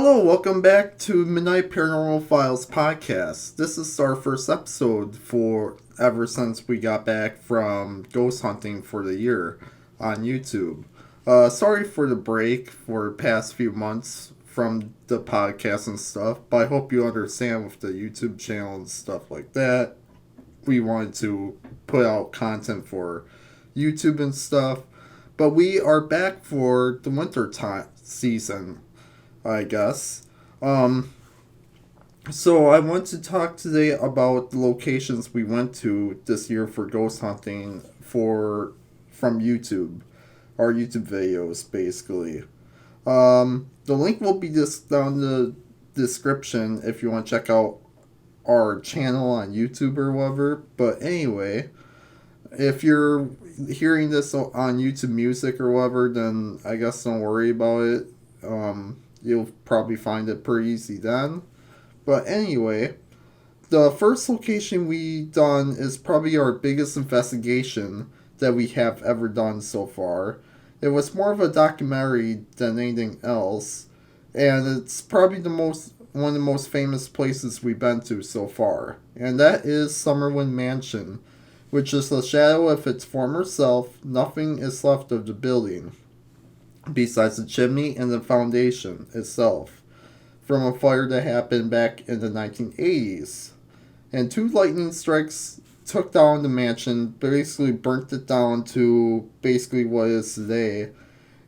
Hello, welcome back to Midnight Paranormal Files podcast. This is our first episode for ever since we got back from ghost hunting for the year on YouTube. Sorry for the break for the past few months from the podcast and stuff, but I hope you understand with the YouTube channel and stuff like that. We wanted to put out content for YouTube and stuff, but we are back for the winter time season, I guess. Um, so I want to talk today about the locations we went to this year for ghost hunting for from YouTube, our YouTube videos basically. The link will be just down the description if you want to check out our channel on YouTube or whatever. But anyway, if you're hearing this on YouTube Music or whatever, then I guess don't worry about it. You'll probably find it pretty easy then. But anyway, the first location we done is probably our biggest investigation that we have ever done so far. It was more of a documentary than anything else, and it's probably the most one of the most famous places we've been to so far, and that is Summerwind Mansion, which is the shadow of its former self. Nothing is left of the building besides the chimney and the foundation itself from a fire that happened back in the 1980s. And two lightning strikes took down the mansion, basically burnt it down to basically what it is today.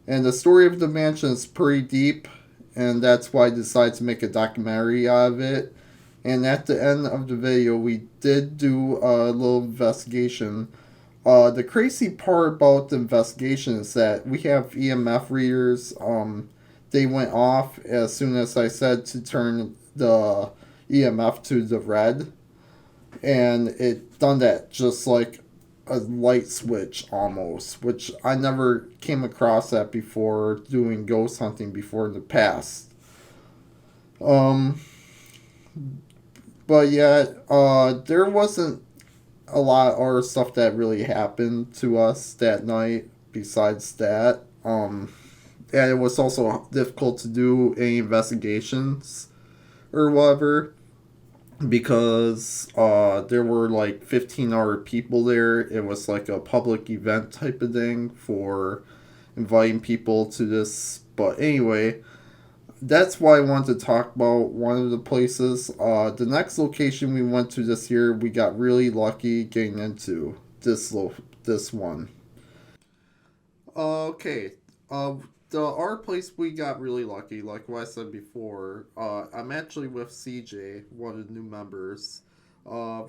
And the story of the mansion is pretty deep, and that's why I decided to make a documentary out of it. And at the end of the video, we did do a little investigation. The crazy part about the investigation is that we have EMF readers. They went off as soon as I said to turn the EMF to the red, and it done that just like a light switch almost, which I never came across that before doing ghost hunting before in the past. Um, but yeah, there wasn't a lot of other stuff that really happened to us that night besides that. And it was also difficult to do any investigations or whatever because there were like 15 other people there. It was like a public event type of thing for inviting people to this. But anyway, that's why I wanted to talk about one of the places. The next location we went to this year, we got really lucky getting into this one. Okay. The our place we got really lucky, like what I said before. I'm actually with CJ, one of the new members.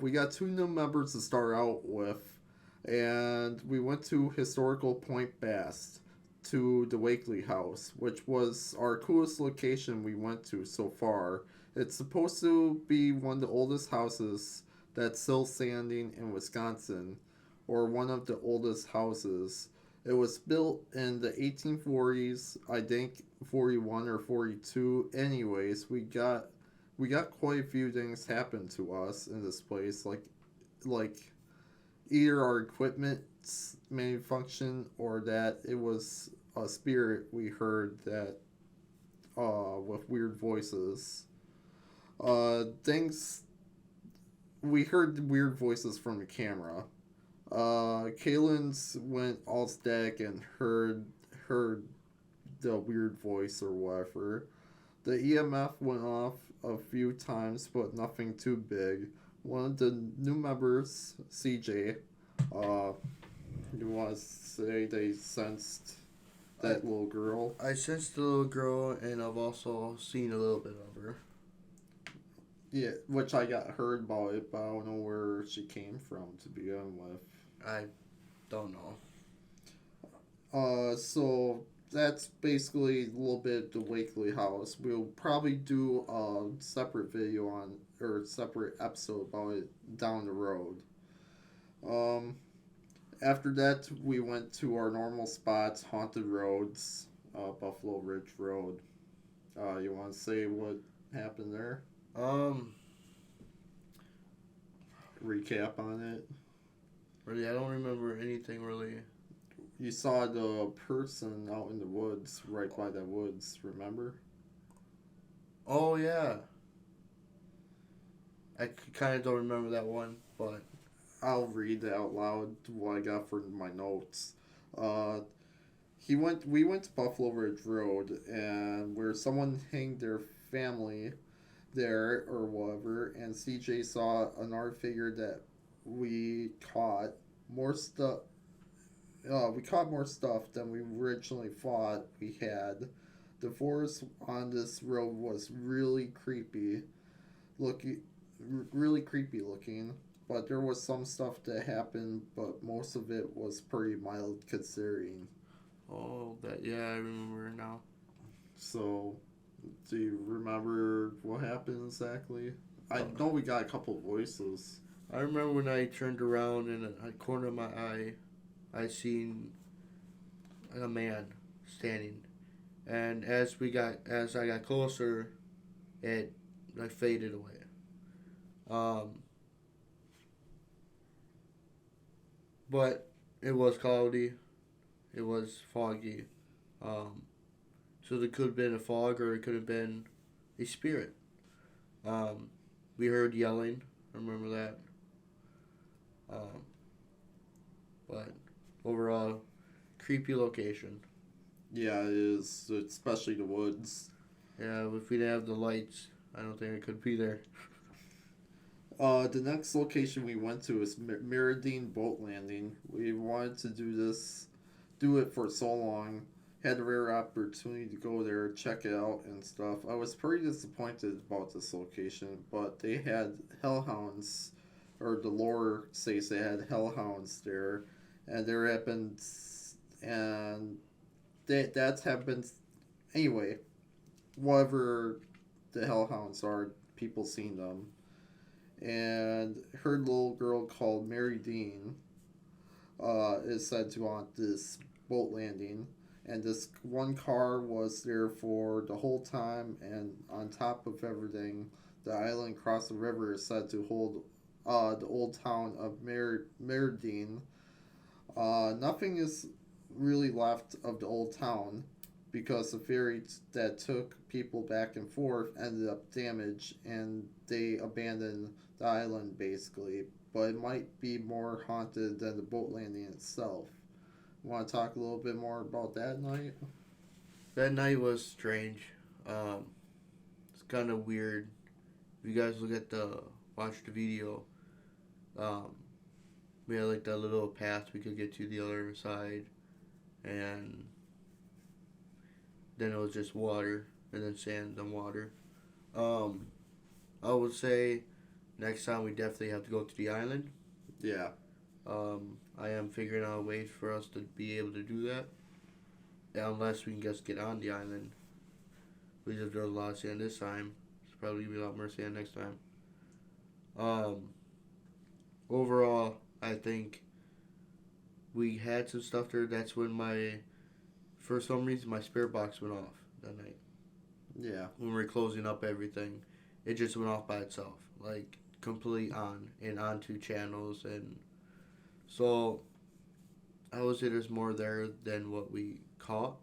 We got two new members to start out with, and we went to historical Point Bast to the Wakely House, which was our coolest location we went to so far. It's supposed to be one of the oldest houses that's still standing in Wisconsin, or one of the oldest houses. It was built in the 1840s, I think 41 or 42. Anyways, we got quite a few things happen to us in this place, like either our equipment malfunction or that it was a spirit we heard that with weird voices. Things we heard weird voices from the camera. Kaylin's went all static and heard the weird voice or whatever. The EMF went off a few times, but nothing too big. One of the new members, CJ, you want to say they sensed that little girl? I sensed the little girl, and I've also seen a little bit of her. Yeah, which I got heard about it, but I don't know where she came from to begin with. I don't know. So that's basically a little bit of the Wakely House. We'll probably do a separate video on or separate episode about it down the road. After that, we went to our normal spots, haunted roads, Buffalo Ridge Road. You want to say what happened there? Um, Recap on it. Really, I don't remember anything really. You saw the person out in the woods, right by the woods, remember? Oh yeah, I kind of don't remember that one, but I'll read out loud what I got for my notes. Uh, we went to Buffalo Ridge Road, and where someone hanged their family there or whatever, and CJ saw an art figure that we caught more stuff. We caught more stuff than we originally thought we had. The forest on this road was looking, really creepy looking. But there was some stuff that happened, but most of it was pretty mild considering. oh, that yeah, I remember now. So, do you remember what happened exactly? I Uh, know we got a couple voices. I remember when I turned around in a corner of my eye, I seen a man standing, and as I got closer, it like faded away. Um, but it was cloudy, it was foggy, um, so there could have been a fog or it could have been a spirit. Um, we heard yelling. I remember that. Um, but overall, creepy location. Yeah, it is, especially the woods. Yeah, if we didn't have the lights, I don't think it could be there. The next location we went to is Mirrodine Boat Landing. We wanted to do it for so long. Had a rare opportunity to go there, check it out and stuff. I was pretty disappointed about this location, but they had hellhounds, or the lore says they had hellhounds there, and there have been, and that's happened anyway. Whatever the hellhounds are, people seen them, and her little girl called Mary Dean is said to haunt this boat landing. And this one car was there for the whole time, and on top of everything, the island across the river is said to hold the old town of Merdine. Nothing is really left of the old town because the ferry that took people back and forth ended up damaged and they abandoned the island basically. But it might be more haunted than the boat landing itself. Want to talk a little bit more about that night? That night was strange. Um, it's kind of weird. If you guys watch the video, um, we had like that little path we could get to the other side, and then it was just water, and then sand, then water. Um, I would say next time we definitely have to go to the island. Yeah. I am figuring out ways for us to be able to do that. Unless we can just get on the island. We just drove a lot of sand this time. It's probably gonna be a lot more sand next time. Um, overall, I think we had some stuff there. That's when for some reason, my spirit box went off that night. Yeah. When we were closing up everything, it just went off by itself, like completely on and onto channels, and so I would say there's more there than what we caught.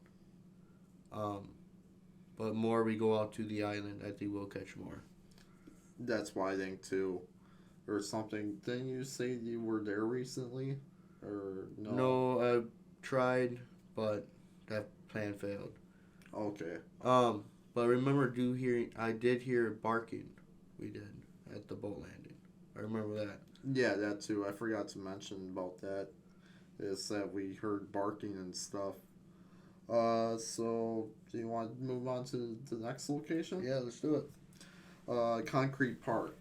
Um, but more we go out to the island, I think we'll catch more. That's why I think too. Or something. Didn't you say you were there recently? Or no? No, I tried, but that plan failed. Okay. But I remember I did hear barking. We did at the boat landing. I remember that. Yeah, that too. I forgot to mention about that. Is that we heard barking and stuff. So do you want to move on to the next location? Yeah, let's do it. Concrete Park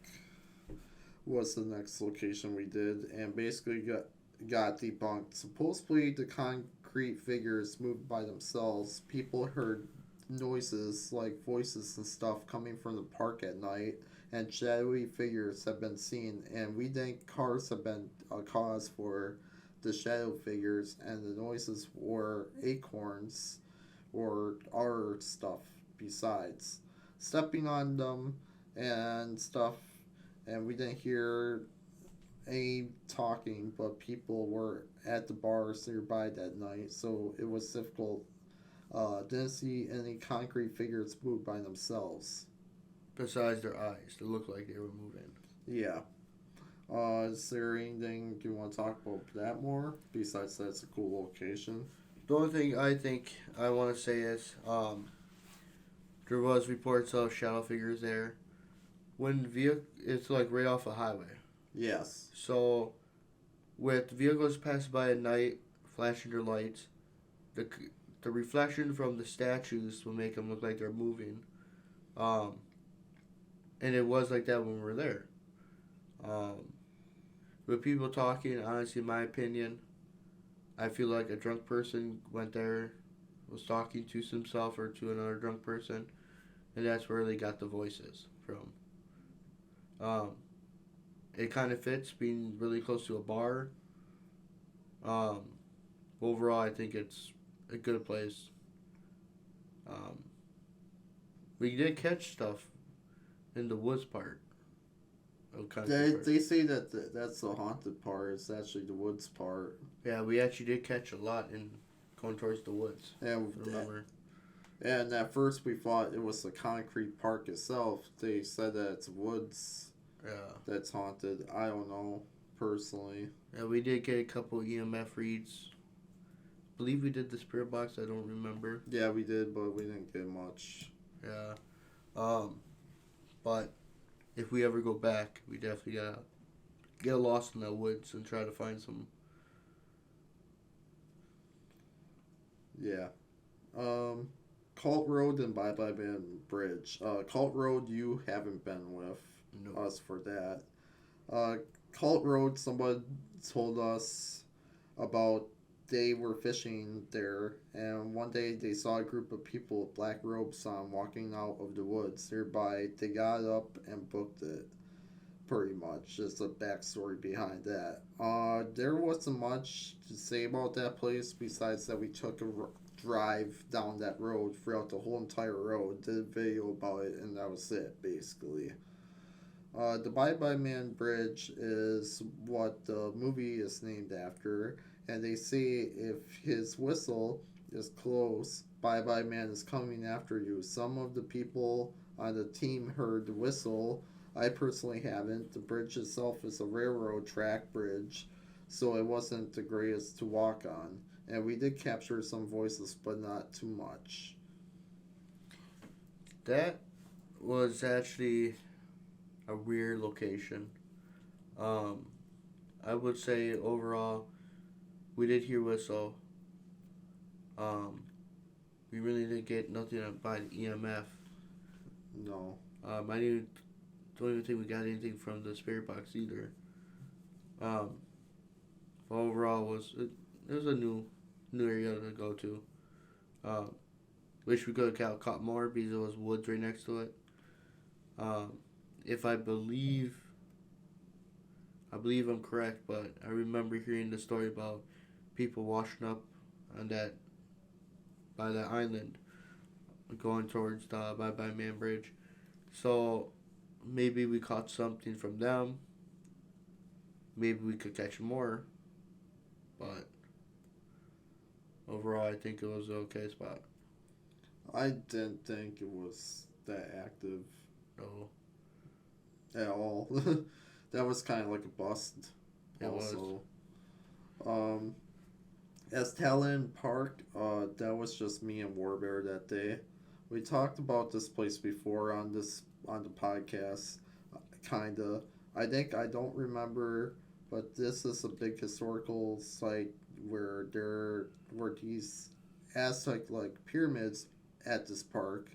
was the next location we did, and basically got debunked. Supposedly, the concrete figures moved by themselves. People heard noises like voices and stuff coming from the park at night, and shadowy figures have been seen. And we think cars have been a cause for the shadow figures, and the noises were acorns or other stuff besides. Stepping on them and stuff, and we didn't hear any talking, but people were at the bars nearby that night, so it was difficult. Didn't see any concrete figures move by themselves. besides their eyes. They look like they were moving. Yeah. Is there anything you want to talk about that more? Besides that's a cool location. The only thing I think I want to say is there was reports of shadow figures there. When it's like right off a highway. Yes. So with vehicles passing by at night, flashing their lights, the the reflection from the statues will make them look like they're moving. Um, and it was like that when we were there. Um, with people talking, honestly, in my opinion, I feel like a drunk person went there, was talking to himself or to another drunk person, and that's where they got the voices from. Um, it kind of fits being really close to a bar. Um, overall, I think it's a good place. Um, we did catch stuff in the woods part of Country Park. They say that that's the haunted part. It's actually the woods part. Yeah, we actually did catch a lot in going towards the woods. And I remember. and at first we thought it was the concrete park itself. They said that it's woods Yeah. that's haunted. I don't know personally. Yeah, we did get a couple EMF reads. Believe we did the spirit box. I don't remember. Yeah, we did, but we didn't get much. Yeah. But if we ever go back, we definitely gotta get lost in the woods and try to find some. Yeah. Cult Road and Bye Bye Man Bridge. Cult Road, you haven't been with No. us for that. Cult Road, someone told us about they were fishing there, and one day they saw a group of people with black robes on walking out of the woods nearby. They got up and booked it. Pretty much, just a backstory behind that. There wasn't much to say about that place besides that we took a drive down that road throughout the whole entire road, did a video about it, and that was it basically. The Bye Bye Man Bridge is what the movie is named after, and they say if his whistle is close, Bye Bye Man is coming after you. Some of the people on the team heard the whistle. I personally haven't. The bridge itself is a railroad track bridge, so it wasn't the greatest to walk on. And we did capture some voices, but not too much. That was actually a weird location. Um, I would say overall, we did hear whistle. Um, we really didn't get nothing by the EMF. No. I don't even think we got anything from the spirit box either. Overall, it was a new area to go to. Wish we could have caught more because there was woods right next to it. If I believe I'm correct, but I remember hearing the story about people washing up on that by that island, going towards the Bye Bye Man Bridge. So maybe we caught something from them. Maybe we could catch more, but overall, I think it was an okay spot. I didn't think it was that active No, at all. That was kind of like a bust. it Also, um, as Talon Park, that was just me and Warbear that day. We talked about this place before on the podcast, kinda. I think I don't remember, but this is a big historical site where there were these Aztec like pyramids at this park,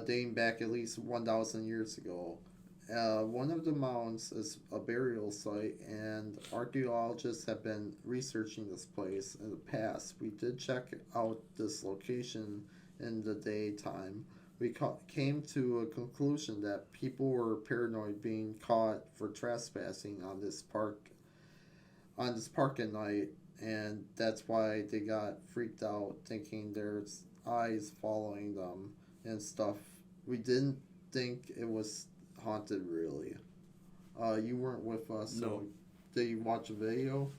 dating back at least 1,000 years ago. One of the mounds is a burial site, and archaeologists have been researching this place in the past. We did check out this location in the daytime. We came to a conclusion that people were paranoid being caught for trespassing on this park at night, and that's why they got freaked out, thinking there's eyes following them and stuff. We didn't think it was haunted really. You weren't with us. So No. did you watch a video?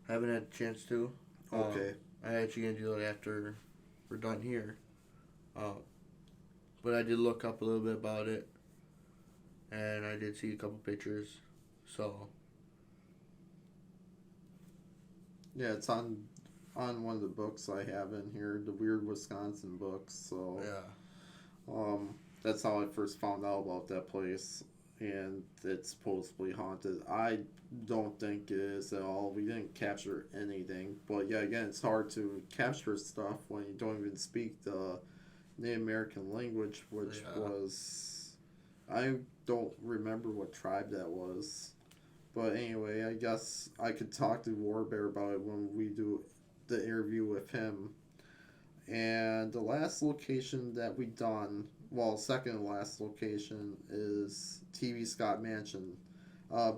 I haven't had a chance to. Okay. I actually gonna do it after we're done here. but I did look up a little bit about it, and I did see a couple pictures. So Yeah, it's on one of the books I have in here, the Weird Wisconsin books. So yeah, that's how I first found out about that place, and it's supposedly haunted. I don't think it is at all. We didn't capture anything, but yeah, again, it's hard to capture stuff when you don't even speak the Native American language, which yeah. was, I don't remember what tribe that was. But anyway, I guess I could talk to Warbear about it when we do the interview with him. And the last location that we done, well, second to last location is TV Scott Mansion. Uh,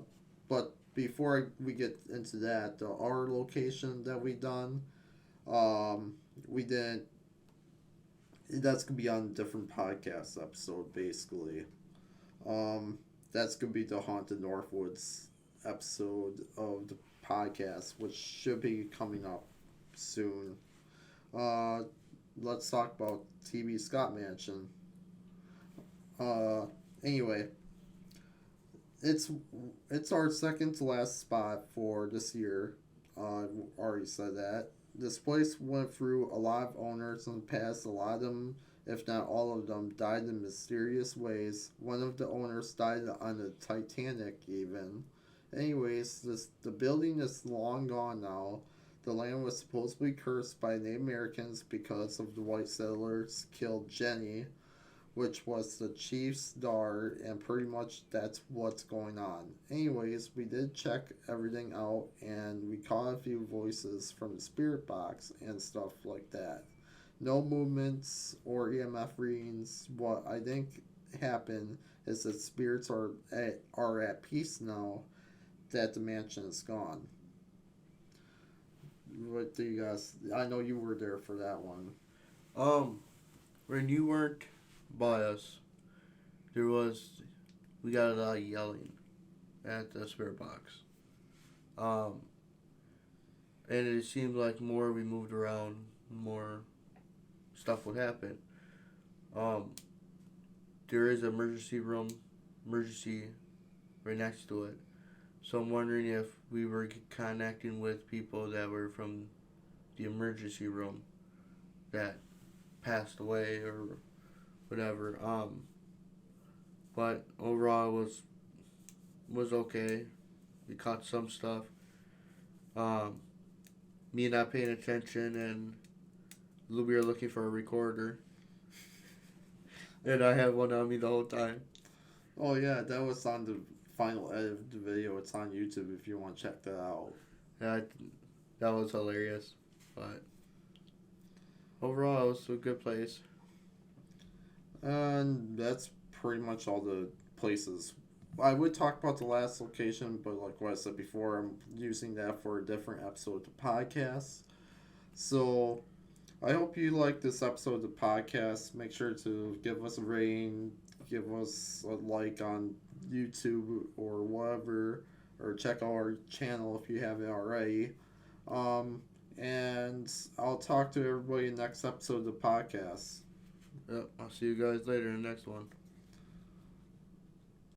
but before we get into that, our location that we done, we didn't. That's gonna be on a different podcast episode, basically. Um, that's gonna be the Haunted Northwoods episode of the podcast, which should be coming up soon. Uh, let's talk about TV Scott Mansion. Uh, anyway, it's it's our second to last spot for this year. I've already said that. This place went through a lot of owners in the past. A lot of them, if not all of them, died in mysterious ways. One of the owners died on the Titanic, even. Anyways, the building is long gone now. The land was supposedly cursed by Native Americans because of the white settlers killed Jenny, which was the chief's daughter, and pretty much that's what's going on. Anyways, we did check everything out, and we caught a few voices from the spirit box and stuff like that. No movements or EMF readings. What I think happened is that spirits are at peace now that the mansion is gone. What do you guys? I know you were there for that one. Um, when you weren't by us, there was we got a lot of yelling at the spirit box. Um, and it seemed like more we moved around, more stuff would happen. Um, there is an emergency right next to it. So I'm wondering if we were connecting with people that were from the emergency room that passed away or whatever. But overall it was okay. We caught some stuff. Um, me not paying attention and we were looking for a recorder, and I had one on me the whole time. Oh yeah, that was on the final edit of the video. It's on YouTube if you want to check that out. That that was hilarious, but overall it was a good place. And that's pretty much all the places. I would talk about the last location, but like what I said before, I'm using that for a different episode of the podcast. So I hope you like this episode of the podcast. Make sure to give us a rating, give us a like on YouTube or whatever, or check out our channel if you haven't already. And I'll talk to everybody in the next episode of the podcast. Yep, I'll see you guys later in the next one.